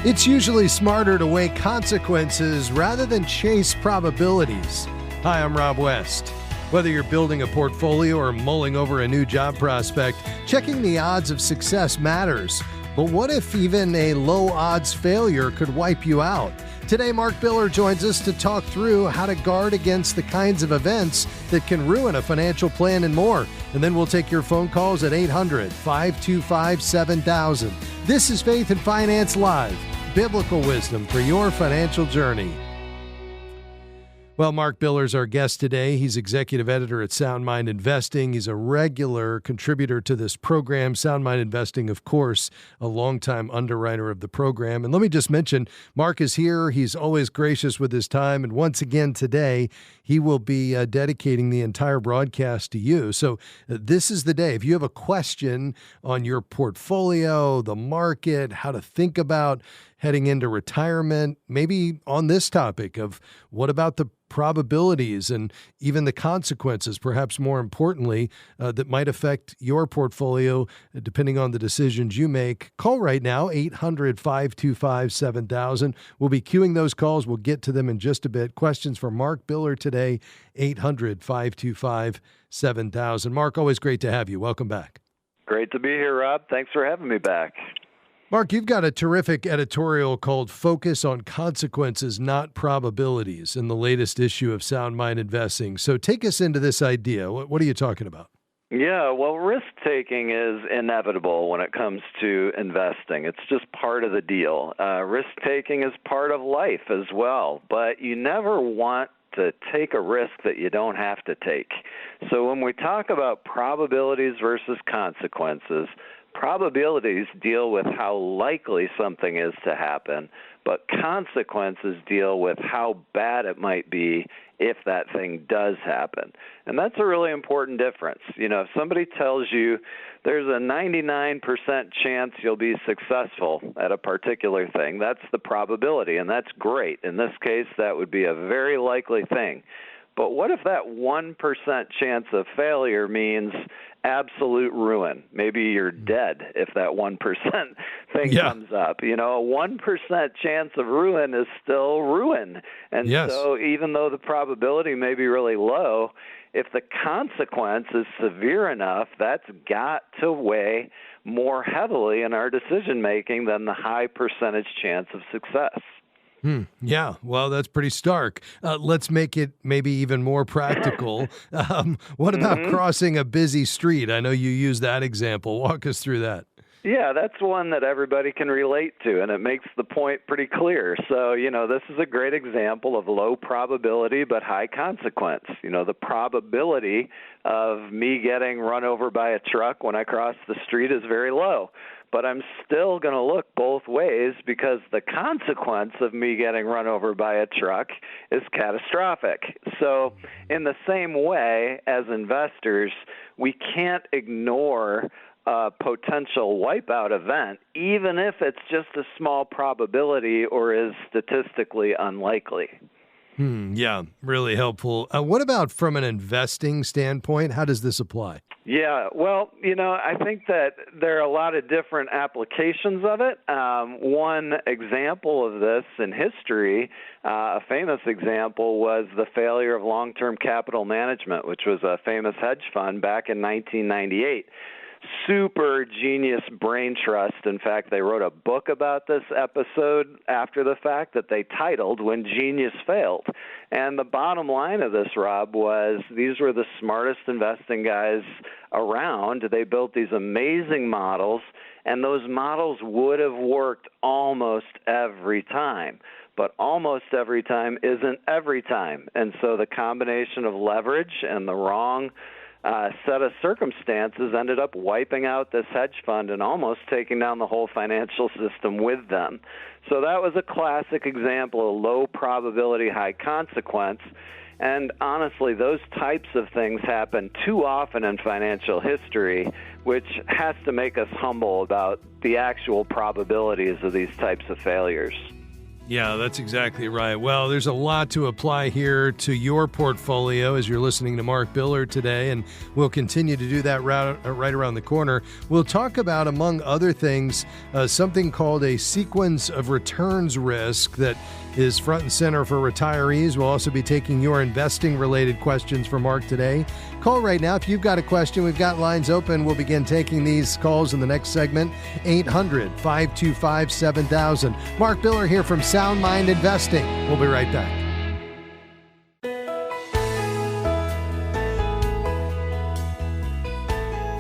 It's usually smarter to weigh consequences rather than chase probabilities. Hi, I'm Rob West. Whether you're building a portfolio or mulling over a new job prospect, checking the odds of success matters. But what if even a low-odds failure could wipe you out? Today, Mark Biller joins us to talk through how to guard against the kinds of events that can ruin a financial plan and more. And then we'll take your phone calls at 800-525-7000. This is Faith and Finance Live, biblical wisdom for your financial journey. Well, Mark Biller's our guest today. He's executive editor at Sound Mind Investing. He's a regular contributor to this program. Sound Mind Investing, of course, a longtime underwriter of the program. And let me just mention, Mark is here. He's always gracious with his time. And once again today, he will be dedicating the entire broadcast to you. So this is the day. If you have a question on your portfolio, the market, how to think about heading into retirement, maybe on this topic of what about the probabilities and even the consequences, perhaps more importantly, that might affect your portfolio depending on the decisions you make. Call right now, 800-525-7000. We'll be queuing those calls. We'll get to them in just a bit. Questions for Mark Biller today, 800-525-7000. Mark, always great to have you. Welcome back. Great to be here, Rob. Thanks for having me back. Mark, you've got a terrific editorial called Focus on Consequences, Not Probabilities in the latest issue of Sound Mind Investing. So take us into this idea. What are you talking about? Yeah, well, risk-taking is inevitable when it comes to investing. It's just part of the deal. Risk-taking is part of life as well, but you never want to take a risk that you don't have to take. So when we talk about probabilities versus consequences, probabilities deal with how likely something is to happen, but consequences deal with how bad it might be if that thing does happen. And that's a really important difference. You know, if somebody tells you there's a 99% chance you'll be successful at a particular thing, that's the probability, and that's great. In this case, that would be a very likely thing. But what if that 1% chance of failure means absolute ruin? Maybe you're dead if that 1% thing comes up. You know, a 1% chance of ruin is still ruin. And so even though the probability may be really low, if the consequence is severe enough, that's got to weigh more heavily in our decision-making than the high percentage chance of success. Yeah, well, that's pretty stark. Let's make it maybe even more practical. What about crossing a busy street? I know you use that example. Walk us through that. Yeah, that's one that everybody can relate to, and it makes the point pretty clear. So, you know, this is a great example of low probability but high consequence. You know, the probability of me getting run over by a truck when I cross the street is very low. But I'm still going to look both ways because the consequence of me getting run over by a truck is catastrophic. So in the same way, as investors, we can't ignore a potential wipeout event, even if it's just a small probability or is statistically unlikely. Yeah, really helpful. What about from an investing standpoint? How does this apply? Yeah, well, you know, I think that there are a lot of different applications of it. One example of this in history, a famous example, was the failure of long-term capital management, which was a famous hedge fund back in 1998. Super genius brain trust. In fact, they wrote a book about this episode after the fact that they titled When Genius Failed. And the bottom line of this, Rob, was these were the smartest investing guys around. They built these amazing models, and those models would have worked almost every time. But almost every time isn't every time. And so the combination of leverage and the wrong set of circumstances ended up wiping out this hedge fund and almost taking down the whole financial system with them. So that was a classic example of low probability, high consequence. And honestly, those types of things happen too often in financial history, which has to make us humble about the actual probabilities of these types of failures. Yeah, that's exactly right. Well, there's a lot to apply here to your portfolio as you're listening to Mark Biller today, and we'll continue to do that right around the corner. We'll talk about, among other things, something called a sequence of returns risk that is front and center for retirees. We'll also be taking your investing-related questions for Mark today. Call right now if you've got a question. We've got lines open. We'll begin taking these calls in the next segment. 800-525-7000. Mark Biller here from Sound Mind Investing. We'll be right back.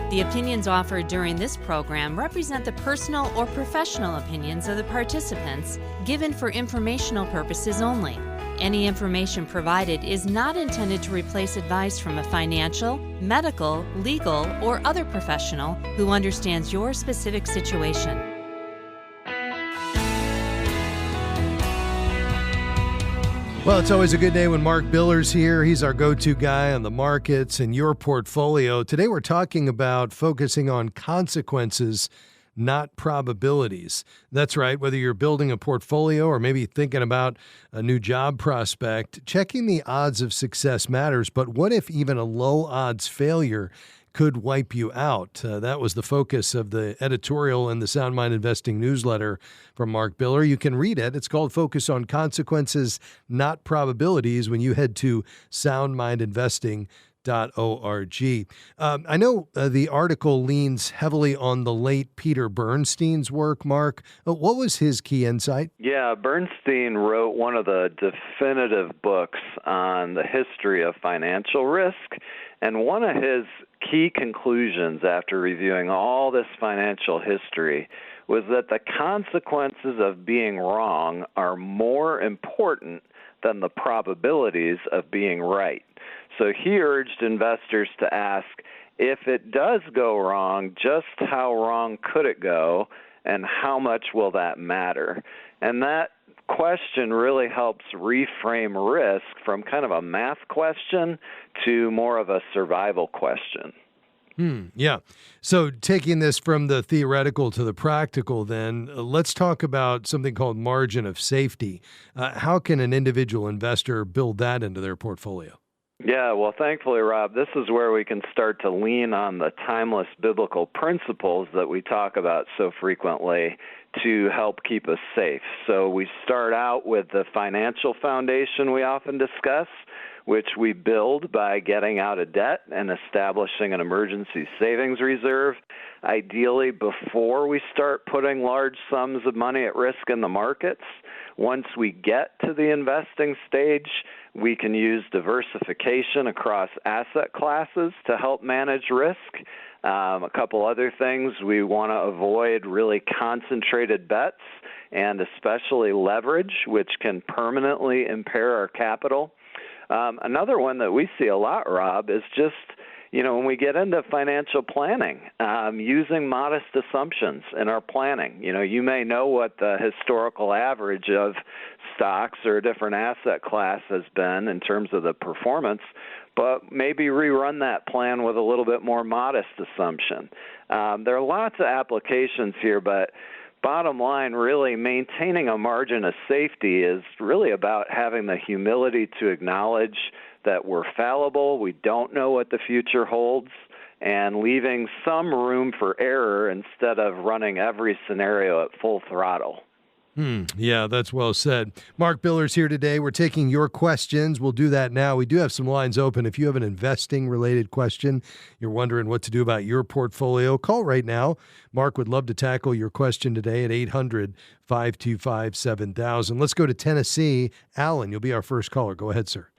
The opinions offered during this program represent the personal or professional opinions of the participants, given for informational purposes only. Any information provided is not intended to replace advice from a financial, medical, legal, or other professional who understands your specific situation. Well, it's always a good day when Mark Biller's here. He's our go-to guy on the markets and your portfolio. Today we're talking about focusing on consequences, not probabilities. That's right. Whether you're building a portfolio or maybe thinking about a new job prospect, checking the odds of success matters. But what if even a low odds failure could wipe you out? That was the focus of the editorial in the Sound Mind Investing newsletter from Mark Biller. You can read it. It's called Focus on Consequences, Not Probabilities, when you head to soundmindinvesting.org. I know the article leans heavily on the late Peter Bernstein's work, Mark. What was his key insight? Yeah, Bernstein wrote one of the definitive books on the history of financial risk, and one of his key conclusions after reviewing all this financial history was that the consequences of being wrong are more important than the probabilities of being right. So he urged investors to ask, if it does go wrong, just how wrong could it go, and how much will that matter? And that question really helps reframe risk from kind of a math question to more of a survival question. Yeah. So taking this from the theoretical to the practical, then let's talk about something called margin of safety. How can an individual investor build that into their portfolio? Yeah, well, thankfully, Rob, this is where we can start to lean on the timeless biblical principles that we talk about so frequently to help keep us safe. So we start out with the financial foundation we often discuss, which we build by getting out of debt and establishing an emergency savings reserve, ideally before we start putting large sums of money at risk in the markets. Once we get to the investing stage, we can use diversification across asset classes to help manage risk. A couple other things, we want to avoid really concentrated bets and especially leverage, which can permanently impair our capital. Another one that we see a lot, Rob, is just, when we get into financial planning, using modest assumptions in our planning. You may know what the historical average of stocks or a different asset class has been in terms of the performance, but maybe rerun that plan with a little bit more modest assumption. There are lots of applications here, but bottom line, really maintaining a margin of safety is really about having the humility to acknowledge that we're fallible, we don't know what the future holds, and leaving some room for error instead of running every scenario at full throttle. Yeah, that's well said. Mark Biller's here today. We're taking your questions. We'll do that now. We do have some lines open. If you have an investing-related question, you're wondering what to do about your portfolio, call right now. Mark would love to tackle your question today at 800-525-7000. Let's go to Tennessee. Alan, you'll be our first caller. Go ahead, sir.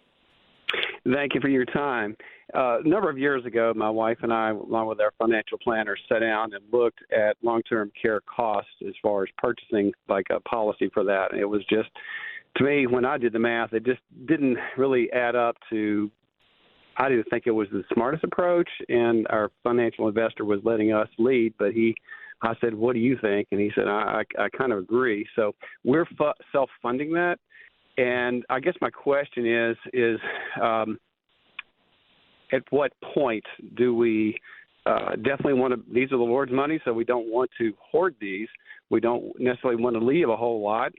Thank you for your time. A number of years ago, my wife and I, along with our financial planner, sat down and looked at long-term care costs as far as purchasing like a policy for that. And it was just, to me, when I did the math, it just didn't really add up to, I didn't think it was the smartest approach, and our financial investor was letting us lead, but I said, what do you think? And he said, I kind of agree. So we're self-funding that. And I guess my question is at what point do we definitely these are the Lord's money, so we don't want to hoard these. We don't necessarily want to leave a whole lot,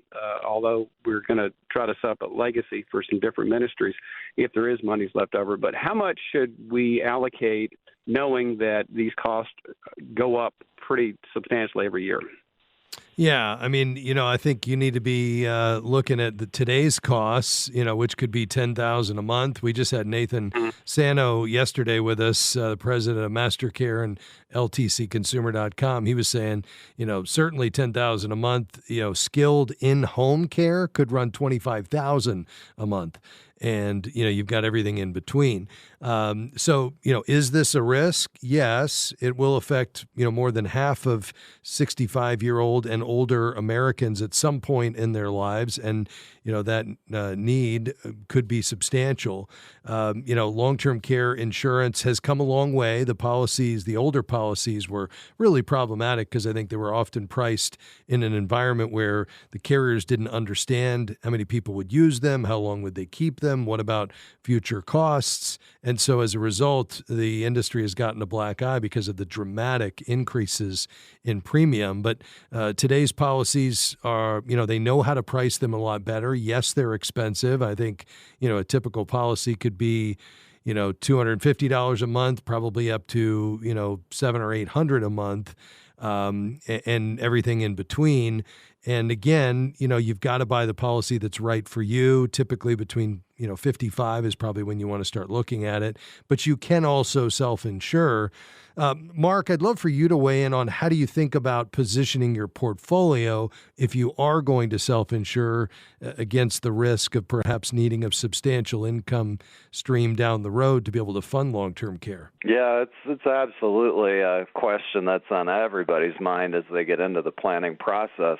although we're going to try to set up a legacy for some different ministries if there is monies left over. But how much should we allocate knowing that these costs go up pretty substantially every year? Yeah, I mean, I think you need to be looking at today's costs, which could be $10,000 a month. We just had Nathan Sano yesterday with us, the president of MasterCare and LTCconsumer.com. He was saying, certainly $10,000 a month. Skilled in-home care could run $25,000 a month. And, you've got everything in between. So, is this a risk? Yes, it will affect, more than half of 65-year-old and older Americans at some point in their lives. And, that need could be substantial. Long-term care insurance has come a long way. The older policies were really problematic because I think they were often priced in an environment where the carriers didn't understand how many people would use them, how long would they keep them, what about future costs. And so as a result, the industry has gotten a black eye because of the dramatic increases in premium. But today's policies are, they know how to price them a lot better. Yes, they're expensive. I think, a typical policy could be, $250 a month, probably up to, $700 or $800 a month, and everything in between. And again, you've got to buy the policy that's right for you. Typically between 55 is probably when you want to start looking at it. But you can also self-insure. Mark, I'd love for you to weigh in on how do you think about positioning your portfolio if you are going to self-insure against the risk of perhaps needing a substantial income stream down the road to be able to fund long-term care? Yeah, it's absolutely a question that's on everybody's mind as they get into the planning process.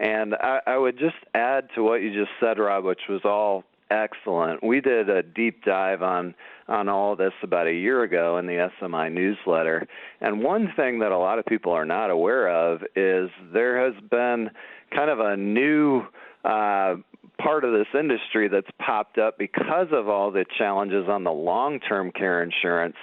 And I would just add to what you just said, Rob, which was all excellent. We did a deep dive on all of this about a year ago in the SMI newsletter. And one thing that a lot of people are not aware of is there has been kind of a new part of this industry that's popped up because of all the challenges on the long-term care insurance.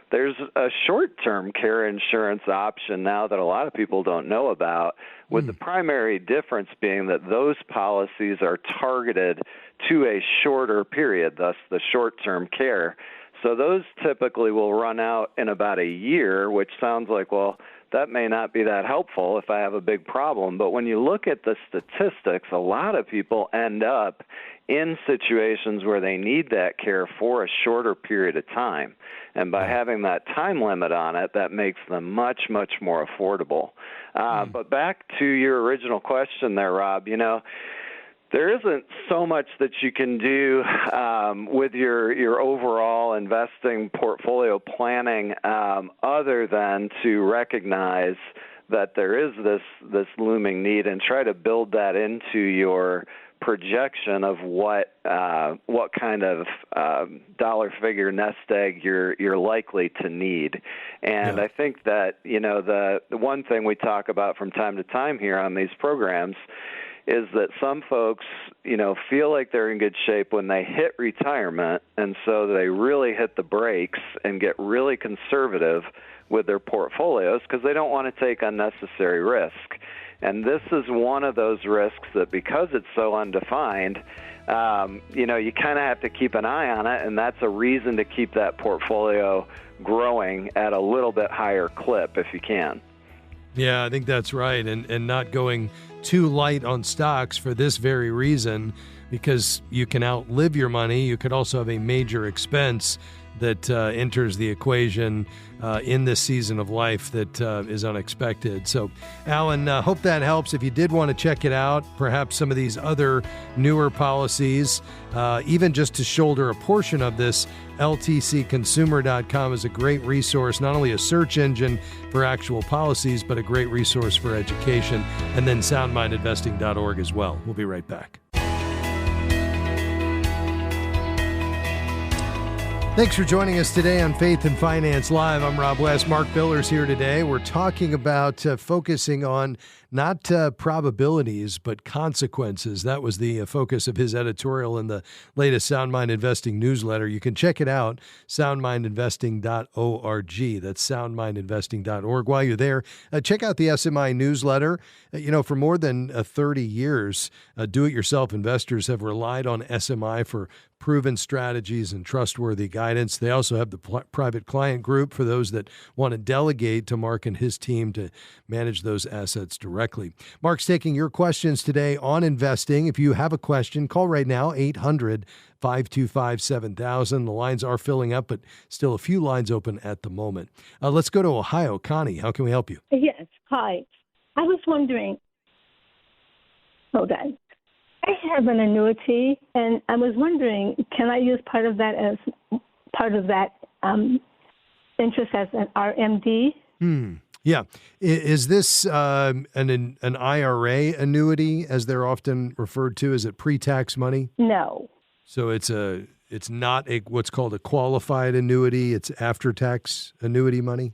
There's a short-term care insurance option now that a lot of people don't know about, with the primary difference being that those policies are targeted to a shorter period, thus the short-term care. So those typically will run out in about a year, which sounds like, well, that may not be that helpful if I have a big problem. But when you look at the statistics, a lot of people end up in situations where they need that care for a shorter period of time. And by having that time limit on it, that makes them much, much more affordable. But back to your original question there, Rob, there isn't so much that you can do with your overall investing portfolio planning other than to recognize that there is this looming need and try to build that into your projection of what kind of dollar figure nest egg you're likely to need. And I think that the one thing we talk about from time to time here on these programs is that some folks, feel like they're in good shape when they hit retirement, and so they really hit the brakes and get really conservative with their portfolios because they don't want to take unnecessary risk. And this is one of those risks that because it's so undefined, you kind of have to keep an eye on it, and that's a reason to keep that portfolio growing at a little bit higher clip if you can. Yeah, I think that's right. And not going too light on stocks for this very reason, because you can outlive your money. You could also have a major expense that enters the equation in this season of life that is unexpected. So, Alan, hope that helps. If you did want to check it out, perhaps some of these other newer policies, even just to shoulder a portion of this, LTCconsumer.com is a great resource, not only a search engine for actual policies, but a great resource for education, and then soundmindinvesting.org as well. We'll be right back. Thanks for joining us today on Faith and Finance Live. I'm Rob West. Mark Billers here today. We're talking about focusing on not probabilities, but consequences. That was the focus of his editorial in the latest Sound Mind Investing newsletter. You can check it out, soundmindinvesting.org. That's soundmindinvesting.org. While you're there, check out the SMI newsletter. For more than 30 years, do-it-yourself investors have relied on SMI for proven strategies and trustworthy guidance. They also have the private client group for those that want to delegate to Mark and his team to manage those assets directly. Mark's taking your questions today on investing. If you have a question, call right now, 800-525-7000. The lines are filling up, but still a few lines open at the moment. Let's go to Ohio. Connie, how can we help you? Yes. Hi. I was wondering, hold on. I have an annuity, and I was wondering, can I use part of that interest as an RMD? Yeah. Is this an IRA annuity, as they're often referred to? Is it pre-tax money? No. So it's not what's called a qualified annuity. It's after-tax annuity money?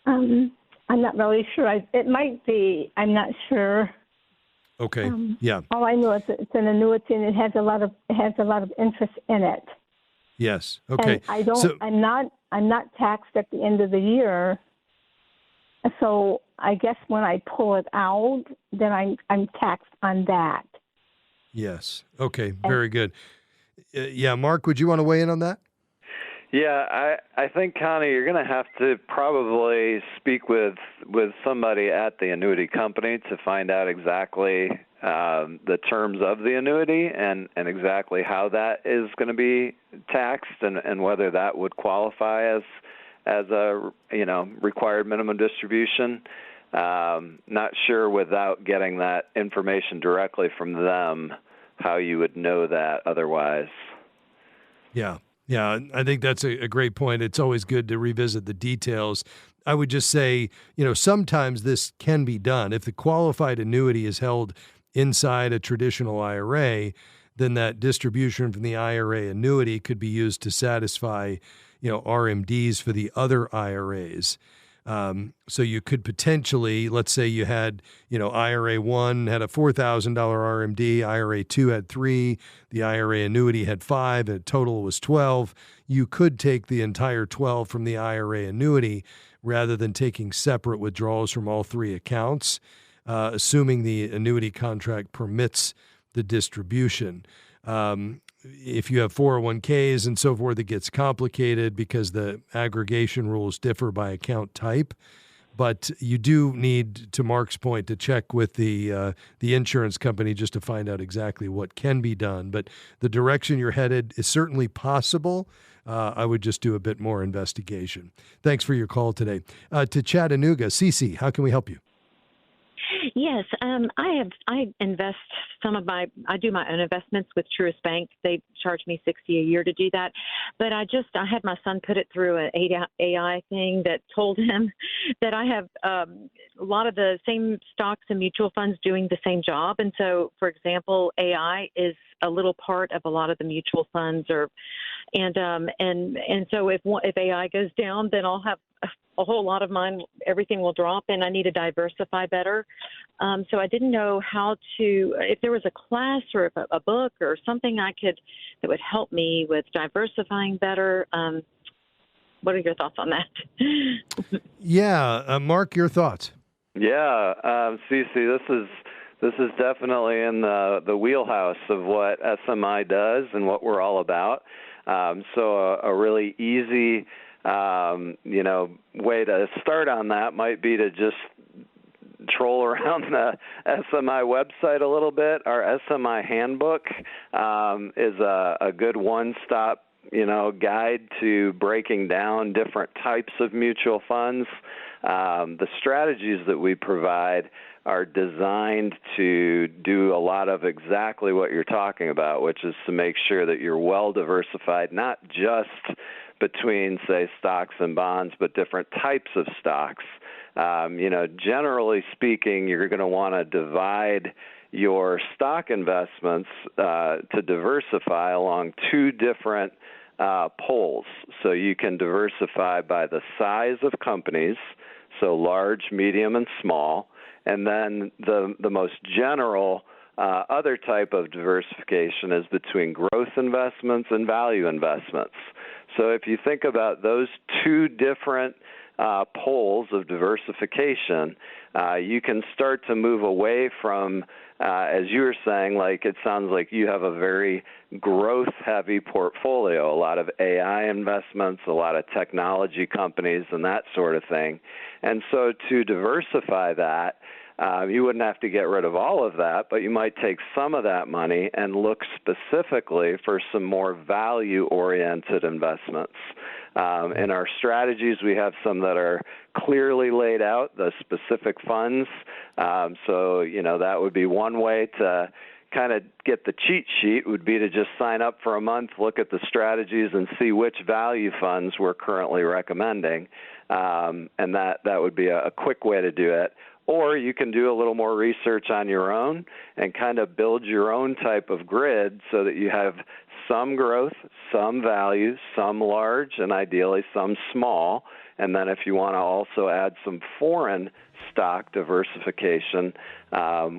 I'm not really sure. It might be. I'm not sure. Okay. Yeah. All I know is it's an annuity, and it has a lot of interest in it. Yes. Okay. And I'm not taxed at the end of the year. So I guess when I pull it out, then I'm taxed on that. Yes. Okay. Very good. Yeah, Mark, would you want to weigh in on that? Yeah, I think, Connie, you're going to have to probably speak with somebody at the annuity company to find out exactly the terms of the annuity and exactly how that is going to be taxed and whether that would qualify as a required minimum distribution. Not sure without getting that information directly from them how you would know that otherwise. Yeah. Yeah, I think that's a great point. It's always good to revisit the details. I would just say, sometimes this can be done. If the qualified annuity is held inside a traditional IRA, then that distribution from the IRA annuity could be used to satisfy, RMDs for the other IRAs. So you could potentially, let's say you had, IRA 1 had a $4,000 RMD, IRA 2 had 3, the IRA annuity had 5, and total was 12. You could take the entire 12 from the IRA annuity rather than taking separate withdrawals from all three accounts, assuming the annuity contract permits the distribution. If you have 401ks and so forth, it gets complicated because the aggregation rules differ by account type. But you do need, to Mark's point, to check with the insurance company just to find out exactly what can be done. But the direction you're headed is certainly possible. I would just do a bit more investigation. Thanks for your call today. To Chattanooga, Cece, how can we help you? Yes, I invest I do my own investments with Truist Bank. They charge me $60 a year to do that. But I had my son put it through an AI thing that told him that I have a lot of the same stocks and mutual funds doing the same job. And so, for example, AI is a little part of a lot of the mutual funds, and so if AI goes down, then I'll have a whole lot of mine, everything will drop, and I need to diversify better. So I didn't know if there was a class or a book or something that would help me with diversifying better. What are your thoughts on that? Yeah, Mark, your thoughts? Yeah, Cece, this is definitely in the wheelhouse of what SMI does and what we're all about. So a really easy way to start on that might be to just troll around the SMI website a little bit. Our SMI handbook is a good one-stop, guide to breaking down different types of mutual funds. The strategies that we provide are designed to do a lot of exactly what you're talking about, which is to make sure that you're well diversified, not just between, say, stocks and bonds, but different types of stocks. Generally speaking, you're going to want to divide your stock investments to diversify along two different poles. So you can diversify by the size of companies, so large, medium, and small, And then the most general other type of diversification is between growth investments and value investments. So if you think about those two different poles of diversification, you can start to move away from, as you were saying, like it sounds like you have a very growth-heavy portfolio, a lot of AI investments, a lot of technology companies, and that sort of thing. And so to diversify that, you wouldn't have to get rid of all of that, but you might take some of that money and look specifically for some more value-oriented investments. In our strategies, we have some that are clearly laid out, the specific funds. So, that would be one way to kind of get the cheat sheet would be to just sign up for a month, look at the strategies, and see which value funds we're currently recommending. And that would be a quick way to do it. Or you can do a little more research on your own and kind of build your own type of grid so that you have some growth, some value, some large, and ideally some small. And then if you want to also add some foreign stock diversification,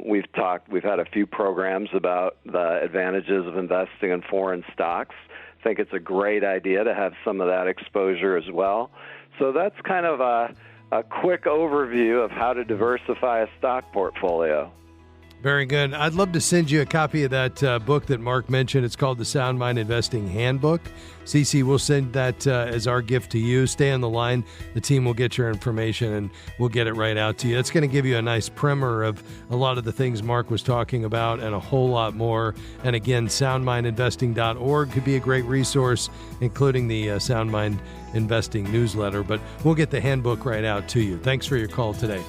we've had a few programs about the advantages of investing in foreign stocks. I think it's a great idea to have some of that exposure as well. So that's kind of a quick overview of how to diversify a stock portfolio. Very good. I'd love to send you a copy of that book that Mark mentioned. It's called the Sound Mind Investing Handbook. Cece, we'll send that as our gift to you. Stay on the line. The team will get your information, and we'll get it right out to you. It's going to give you a nice primer of a lot of the things Mark was talking about and a whole lot more. And again, soundmindinvesting.org could be a great resource, including the Sound Mind Investing newsletter. But we'll get the handbook right out to you. Thanks for your call today.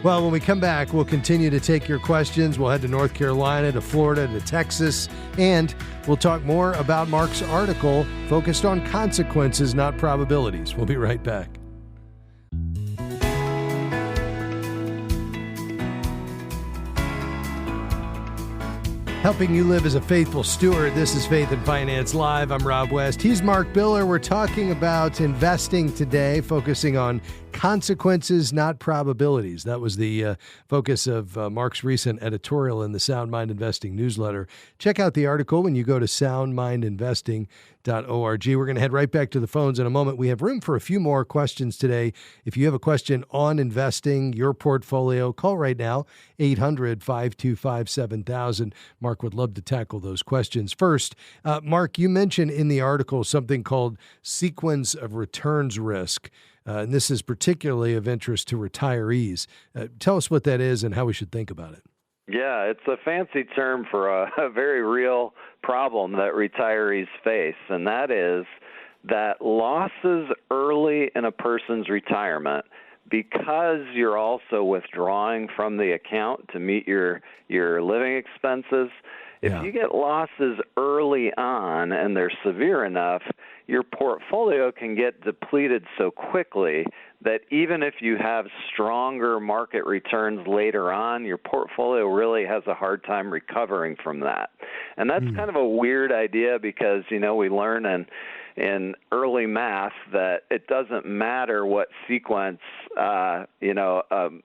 Well, when we come back, we'll continue to take your questions. We'll head to North Carolina, to Florida, to Texas, and we'll talk more about Mark's article focused on consequences, not probabilities. We'll be right back. Helping you live as a faithful steward. This is Faith and Finance Live. I'm Rob West. He's Mark Biller. We're talking about investing today, focusing on consequences, not probabilities. That was the focus of Mark's recent editorial in the Sound Mind Investing newsletter. Check out the article when you go to soundmindinvesting.org. We're going to head right back to the phones in a moment. We have room for a few more questions today. If you have a question on investing, your portfolio, call right now, 800-525-7000. Mark would love to tackle those questions. First, Mark, you mentioned in the article something called sequence of returns risk. And this is particularly of interest to retirees. Tell us what that is and how we should think about it. Yeah, it's a fancy term for a very real problem that retirees face, and that is that losses early in a person's retirement, because you're also withdrawing from the account to meet your living expenses, if you get losses early on and they're severe enough, your portfolio can get depleted so quickly that even if you have stronger market returns later on, your portfolio really has a hard time recovering from that. And that's kind of a weird idea because, we learn in early math that it doesn't matter what sequence,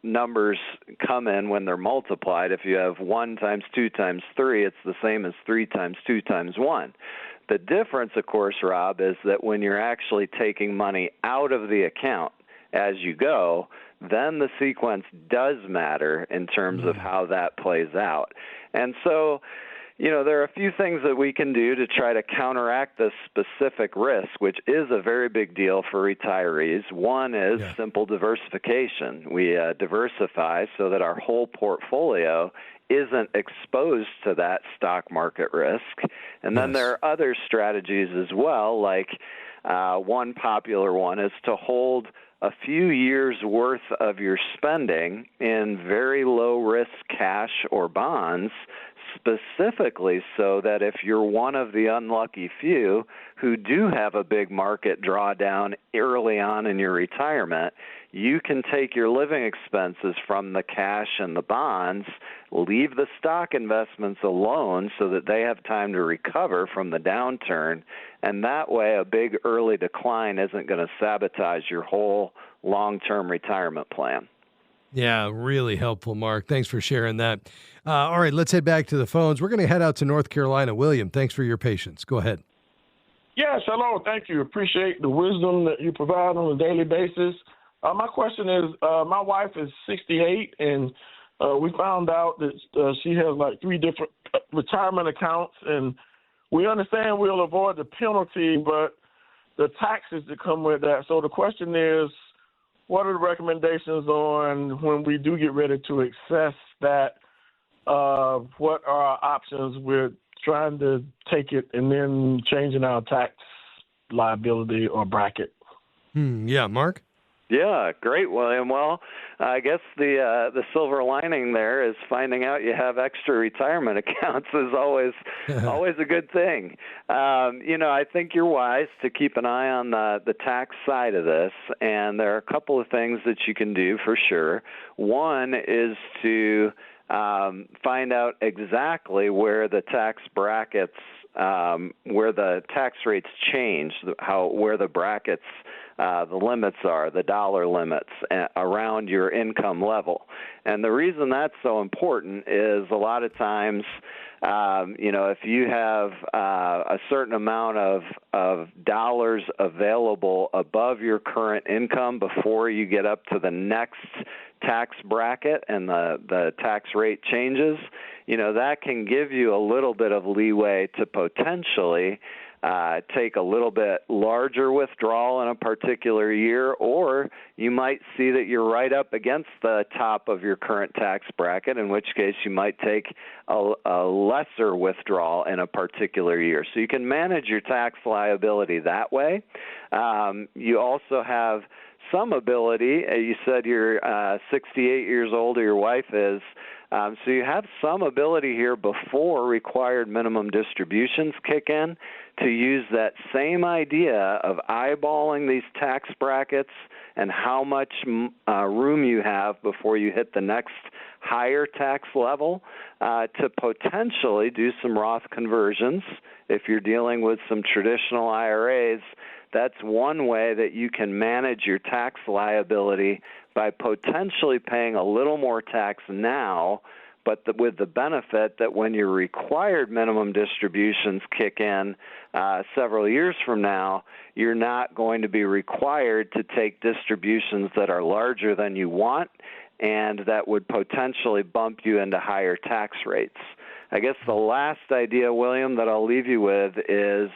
numbers come in when they're multiplied. If you have 1 times 2 times 3, it's the same as 3 times 2 times 1. The difference, of course, Rob, is that when you're actually taking money out of the account as you go, then the sequence does matter in terms of how that plays out. And so, there are a few things that we can do to try to counteract this specific risk, which is a very big deal for retirees. One is simple diversification. We diversify so that our whole portfolio isn't exposed to that stock market risk. And then there are other strategies as well, like one popular one is to hold a few years' worth of your spending in very low-risk cash or bonds, specifically so that if you're one of the unlucky few who do have a big market drawdown early on in your retirement, you can take your living expenses from the cash and the bonds, leave the stock investments alone so that they have time to recover from the downturn, and that way a big early decline isn't going to sabotage your whole long-term retirement plan. Yeah, really helpful, Mark. Thanks for sharing that. All right, let's head back to the phones. We're going to head out to North Carolina. William, thanks for your patience. Go ahead. Yes, hello. Thank you. Appreciate the wisdom that you provide on a daily basis. My question is, my wife is 68, and we found out that she has like 3 different retirement accounts, and we understand we'll avoid the penalty, but the taxes that come with that. So the question is, what are the recommendations on when we do get ready to access that? What are our options with trying to take it and then changing our tax liability or bracket? Yeah, Mark? Yeah, great, William. Well, I guess the silver lining there is finding out you have extra retirement accounts is always a good thing. I think you're wise to keep an eye on the tax side of this, and there are a couple of things that you can do for sure. One is to find out exactly where the tax brackets, where the tax rates change, where the brackets, the limits are, the dollar limits around your income level. And the reason that's so important is a lot of times, if you have a certain amount of dollars available above your current income before you get up to the next tax bracket and the tax rate changes, that can give you a little bit of leeway to potentially take a little bit larger withdrawal in a particular year, or you might see that you're right up against the top of your current tax bracket, in which case you might take a lesser withdrawal in a particular year. So you can manage your tax liability that way. You also have some ability. You said you're 68 years old, or your wife is. So you have some ability here before required minimum distributions kick in to use that same idea of eyeballing these tax brackets and how much room you have before you hit the next higher tax level to potentially do some Roth conversions. If you're dealing with some traditional IRAs, that's one way that you can manage your tax liability by potentially paying a little more tax now, but with the benefit that when your required minimum distributions kick in several years from now, you're not going to be required to take distributions that are larger than you want, and that would potentially bump you into higher tax rates. I guess the last idea, William, that I'll leave you with is,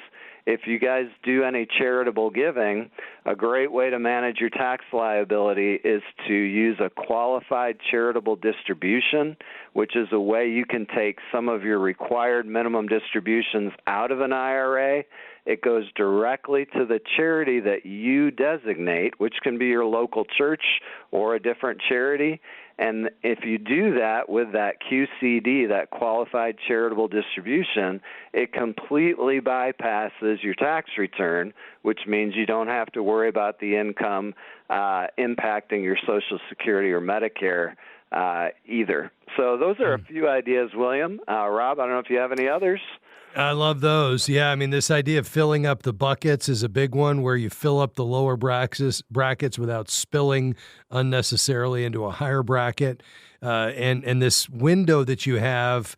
if you guys do any charitable giving, a great way to manage your tax liability is to use a qualified charitable distribution, which is a way you can take some of your required minimum distributions out of an IRA. It goes directly to the charity that you designate, which can be your local church or a different charity. And if you do that with that QCD, that qualified charitable distribution, it completely bypasses your tax return, which means you don't have to worry about the income impacting your Social Security or Medicare either. So those are a few ideas, William. Rob, I don't know if you have any others. I love those. Yeah, I mean, this idea of filling up the buckets is a big one, where you fill up the lower brackets without spilling unnecessarily into a higher bracket. And this window that you have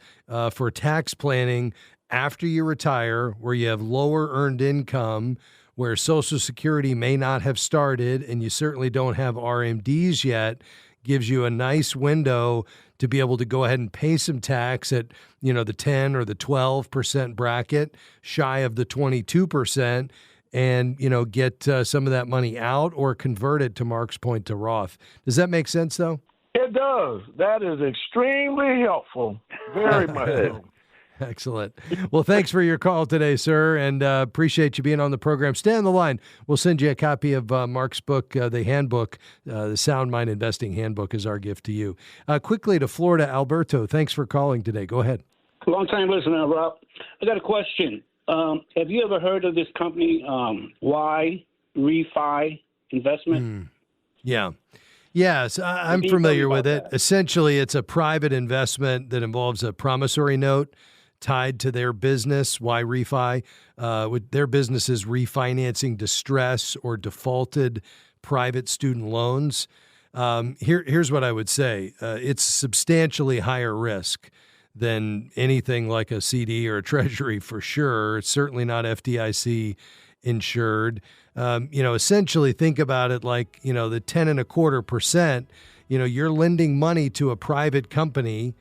for tax planning after you retire, where you have lower earned income, where Social Security may not have started, and you certainly don't have RMDs yet, gives you a nice window to be able to go ahead and pay some tax at, the 10 or the 12% bracket, shy of the 22%, and, get some of that money out or convert it, to Mark's point, to Roth. Does that make sense, though? It does. That is extremely helpful. Very much so. Excellent. Well, thanks for your call today, sir, and appreciate you being on the program. Stay on the line. We'll send you a copy of Mark's book, the handbook, the Sound Mind Investing Handbook is our gift to you. Quickly to Florida, Alberto. Thanks for calling today. Go ahead. Long-time listener, Rob. I got a question. Have you ever heard of this company, Refi Investment? Yeah. Yes, I'm familiar with it. Essentially, it's a private investment that involves a promissory note tied to their business. Why Refi? With their business is refinancing distress or defaulted private student loans. Here's what I would say. It's substantially higher risk than anything like a CD or a treasury for sure. It's certainly not FDIC insured. Essentially think about it like, the 10.25%, you're lending money to a private company,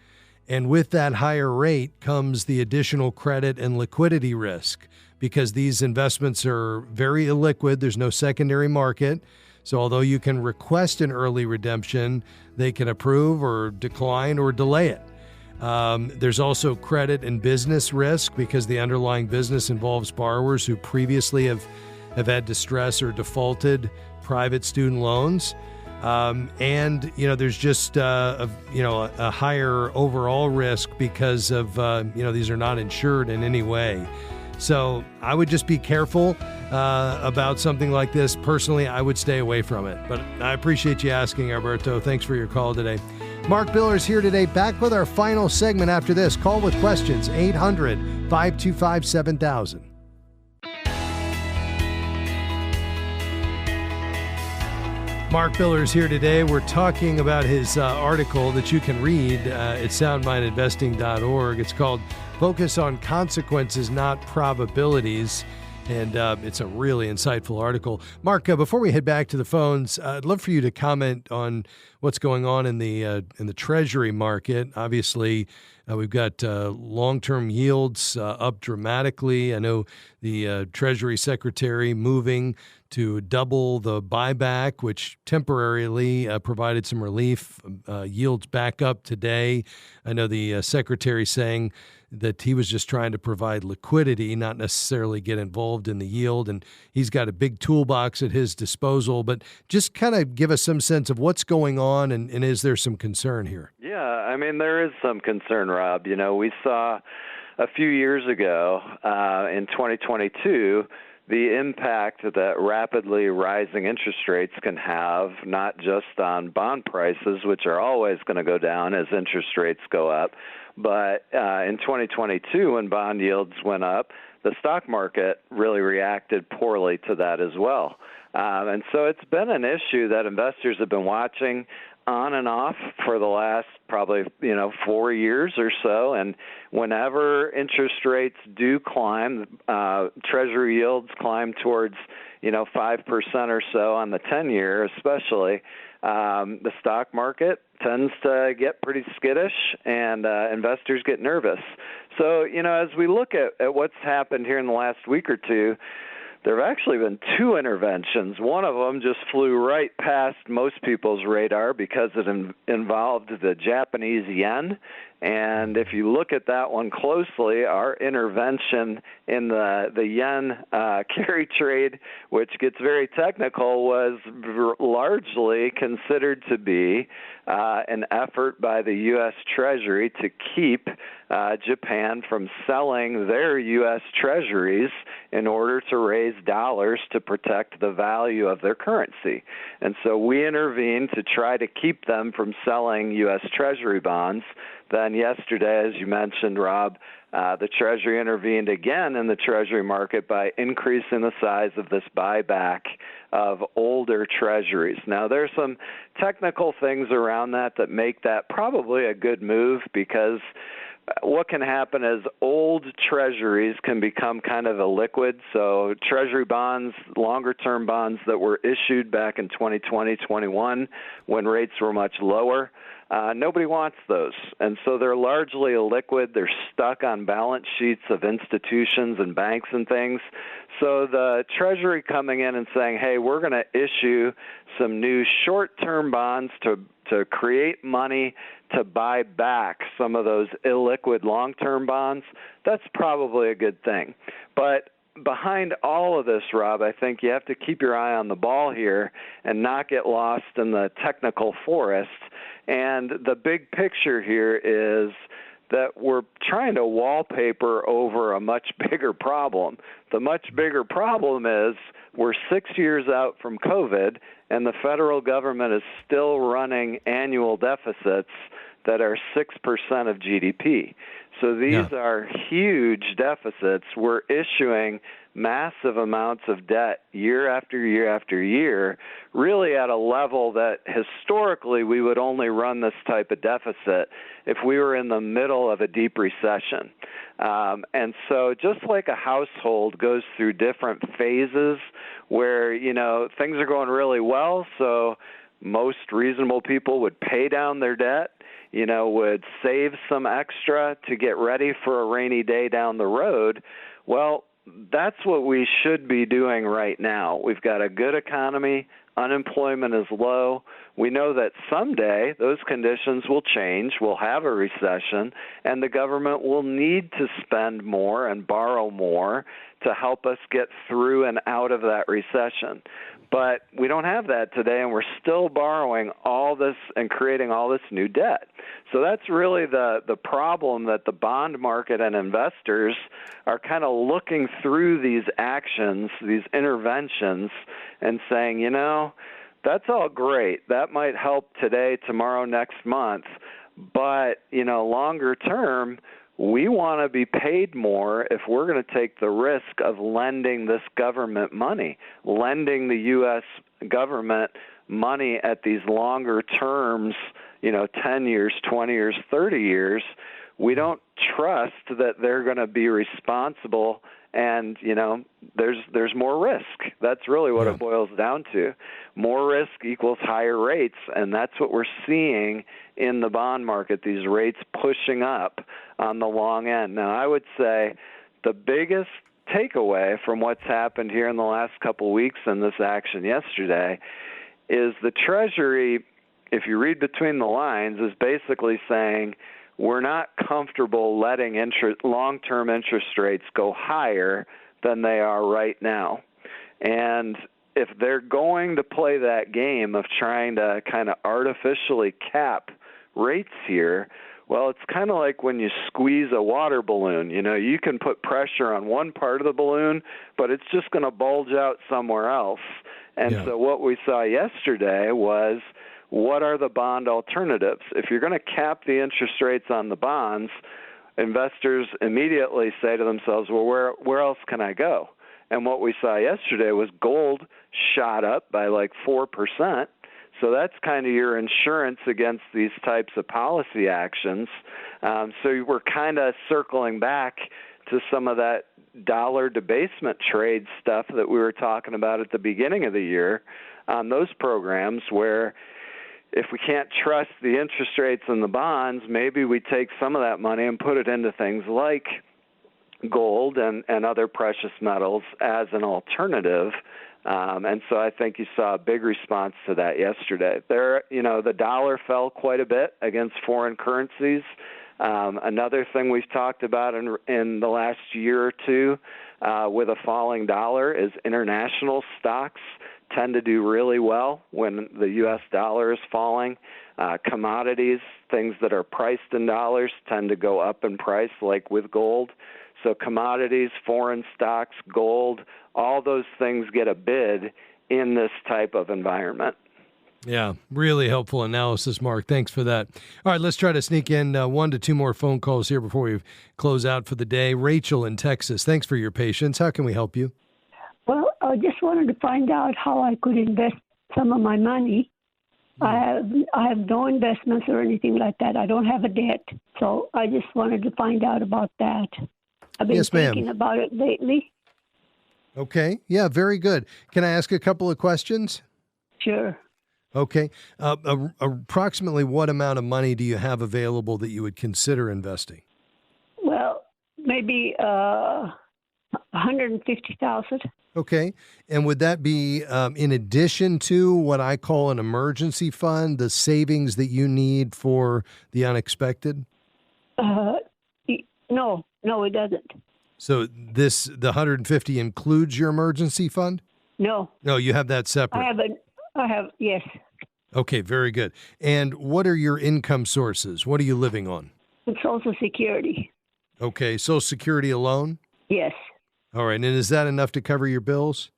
and with that higher rate comes the additional credit and liquidity risk because these investments are very illiquid. There's no secondary market. So although you can request an early redemption, they can approve or decline or delay it. There's also credit and business risk because the underlying business involves borrowers who previously have had distress or defaulted private student loans. There's just a higher overall risk because of these are not insured in any way. So I would just be careful about something like this. Personally, I would stay away from it. But I appreciate you asking, Alberto. Thanks for your call today. Mark Billers here today, back with our final segment after this. Call with questions, 800-525-7000. Mark Billers here today. We're talking about his article that you can read at soundmindinvesting.org. It's called Focus on Consequences, Not Probabilities. And it's a really insightful article. Mark, before we head back to the phones, I'd love for you to comment on what's going on in the Treasury market. Obviously, we've got long-term yields up dramatically. I know the Treasury Secretary moving to double the buyback, which temporarily provided some relief. Yields back up today. I know the Secretary saying that he was just trying to provide liquidity, not necessarily get involved in the yield. And he's got a big toolbox at his disposal. But just kind of give us some sense of what's going on and is there some concern here? Yeah, there is some concern, Rob. We saw a few years ago in 2022 the impact that rapidly rising interest rates can have, not just on bond prices, which are always going to go down as interest rates go up, but in 2022, when bond yields went up, the stock market really reacted poorly to that as well. And so it's been an issue that investors have been watching on and off for the last probably 4 years or so. And whenever interest rates do climb, Treasury yields climb towards 5% or so on the 10-year, especially. The stock market tends to get pretty skittish, and investors get nervous. So, as we look at what's happened here in the last week or two, there have actually been two interventions. One of them just flew right past most people's radar because it involved the Japanese yen. And if you look at that one closely, our intervention in the yen carry trade, which gets very technical, was largely considered to be an effort by the U.S. Treasury to keep Japan from selling their U.S. Treasuries in order to raise dollars to protect the value of their currency. And so we intervened to try to keep them from selling U.S. Treasury bonds. Then yesterday, as you mentioned, Rob, the Treasury intervened again in the Treasury market by increasing the size of this buyback of older Treasuries. Now, there's some technical things around that make that probably a good move because what can happen is old Treasuries can become kind of illiquid. So Treasury bonds, longer-term bonds that were issued back in 2020, 21, when rates were much lower, nobody wants those. And so they're largely illiquid. They're stuck on balance sheets of institutions and banks and things. So the Treasury coming in and saying, hey, we're going to issue some new short-term bonds to create money to buy back some of those illiquid long-term bonds, that's probably a good thing. But behind all of this, Rob, I think you have to keep your eye on the ball here and not get lost in the technical forest. And the big picture here is that we're trying to wallpaper over a much bigger problem. The much bigger problem is we're 6 years out from COVID, and the federal government is still running annual deficits that are 6% of GDP. So these are huge deficits. We're issuing massive amounts of debt year after year after year, really at a level that historically we would only run this type of deficit if we were in the middle of a deep recession. And so just like a household goes through different phases where, things are going really well, so most reasonable people would pay down their debt, would save some extra to get ready for a rainy day down the road. Well, that's what we should be doing right now. We've got a good economy. Unemployment is low. We know that someday those conditions will change. We'll have a recession, and the government will need to spend more and borrow more to help us get through and out of that recession. But we don't have that today, and we're still borrowing all this and creating all this new debt. So that's really the problem, that the bond market and investors are kind of looking through these actions, these interventions, and saying, that's all great. That might help today, tomorrow, next month. But, longer term, we want to be paid more if we're going to take the risk of lending this government money, lending the U.S. government money at these longer terms, 10 years, 20 years, 30 years. We don't trust that they're going to be responsible, and, there's more risk. That's really what it boils down to. More risk equals higher rates, and that's what we're seeing in the bond market, these rates pushing up on the long end. Now, I would say the biggest takeaway from what's happened here in the last couple of weeks and this action yesterday is the Treasury, if you read between the lines, is basically saying we're not comfortable letting long-term interest rates go higher than they are right now. And if they're going to play that game of trying to kind of artificially cap rates here, well, it's kind of like when you squeeze a water balloon. You can put pressure on one part of the balloon, but it's just going to bulge out somewhere else. And so what we saw yesterday was, what are the bond alternatives? If you're going to cap the interest rates on the bonds, investors immediately say to themselves, well, where else can I go? And what we saw yesterday was gold shot up by like 4%. So that's kind of your insurance against these types of policy actions. So we're kind of circling back to some of that dollar debasement trade stuff that we were talking about at the beginning of the year on those programs, where if we can't trust the interest rates in the bonds, maybe we take some of that money and put it into things like gold and other precious metals as an alternative. And so I think you saw a big response to that yesterday. The dollar fell quite a bit against foreign currencies. Another thing we've talked about in the last year or two with a falling dollar is international stocks tend to do really well when the U.S. dollar is falling. Commodities, things that are priced in dollars, tend to go up in price, like with gold. So commodities, foreign stocks, gold, all those things get a bid in this type of environment. Yeah, really helpful analysis, Mark. Thanks for that. All right, let's try to sneak in 1 to 2 more phone calls here before we close out for the day. Rachel in Texas, thanks for your patience. How can we help you? Well, I just wanted to find out how I could invest some of my money. I have no investments or anything like that. I don't have a debt. So I just wanted to find out about that. I've been thinking about it lately. Okay. Yeah, very good. Can I ask a couple of questions? Sure. Okay. Approximately what amount of money do you have available that you would consider investing? Well, maybe $150,000. Okay. And would that be in addition to what I call an emergency fund, the savings that you need for the unexpected? No, it doesn't. So the 150 includes your emergency fund? No. No, you have that separate. I have, yes. Okay, very good. And what are your income sources? What are you living on? Social Security. Okay, Social Security alone? Yes. All right, and is that enough to cover your bills?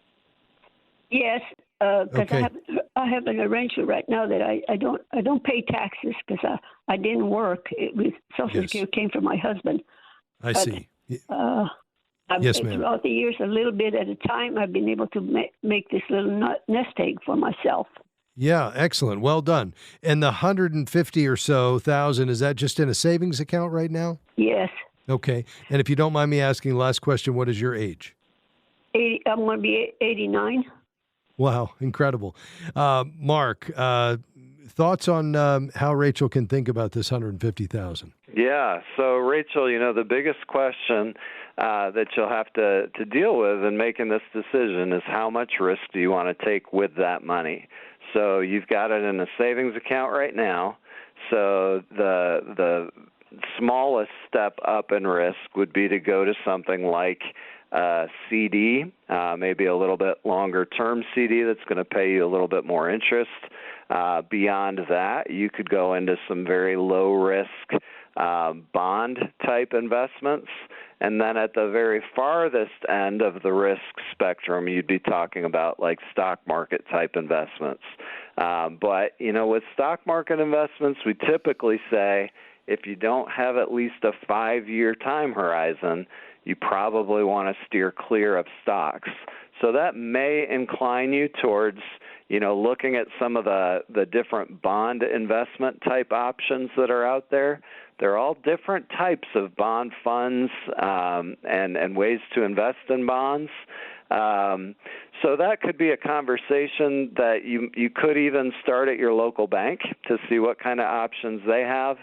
Yes, because okay. I have an arrangement right now that I don't pay taxes because I didn't work. Social Security came from my husband. I see. Yes, ma'am. Throughout the years, a little bit at a time, I've been able to make this little nest egg for myself. Yeah, excellent. Well done. And the 150 or so thousand, is that just in a savings account right now? Yes. Okay. And if you don't mind me asking, the last question, what is your age? 80. I'm going to be 89. Wow, incredible. Mark, thoughts on how Rachel can think about this 150,000? Yeah. So, Rachel, the biggest question that you'll have to deal with in making this decision is how much risk do you want to take with that money? So you've got it in a savings account right now. So the smallest step up in risk would be to go to something like a CD, maybe a little bit longer term CD that's going to pay you a little bit more interest. Beyond that, you could go into some very low risk bond type investments. And then at the very farthest end of the risk spectrum, you'd be talking about like stock market type investments. But, with stock market investments, we typically say if you don't have at least a 5-year time horizon, you probably want to steer clear of stocks. So that may incline you towards, looking at some of the different bond investment type options that are out there. They're all different types of bond funds and ways to invest in bonds. So that could be a conversation that you could even start at your local bank to see what kind of options they have.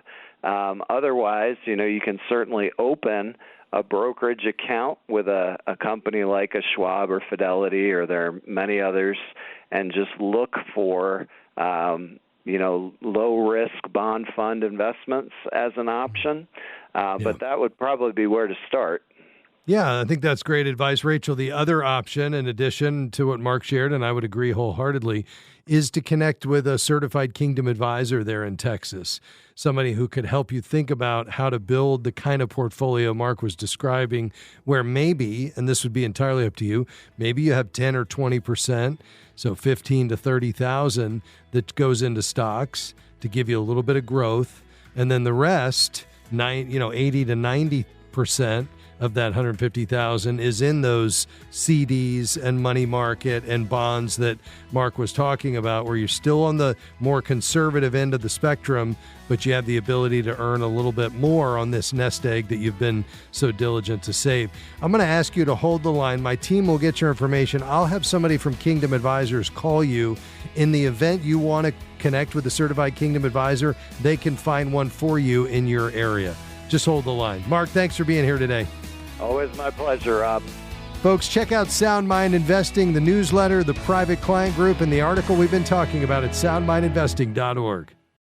Otherwise, you can certainly open a brokerage account with a company like a Schwab or Fidelity, or there are many others, and just look for low-risk bond fund investments as an option. But that would probably be where to start. Yeah, I think that's great advice, Rachel. The other option, in addition to what Mark shared, and I would agree wholeheartedly, is to connect with a certified Kingdom advisor there in Texas, somebody who could help you think about how to build the kind of portfolio Mark was describing, where maybe, and this would be entirely up to you, maybe you have 10 or 20%, so 15 to 30,000 that goes into stocks to give you a little bit of growth, and then the rest, 80 to 90% of that 150,000 is in those CDs and money market and bonds that Mark was talking about, where you're still on the more conservative end of the spectrum, but you have the ability to earn a little bit more on this nest egg that you've been so diligent to save. I'm going to ask you to hold the line. My team will get your information. I'll have somebody from Kingdom Advisors call you. In the event you want to connect with a certified Kingdom advisor, they can find one for you in your area. Just hold the line. Mark, thanks for being here today. Always my pleasure, Rob. Folks, check out Sound Mind Investing, the newsletter, the private client group, and the article we've been talking about at soundmindinvesting.org.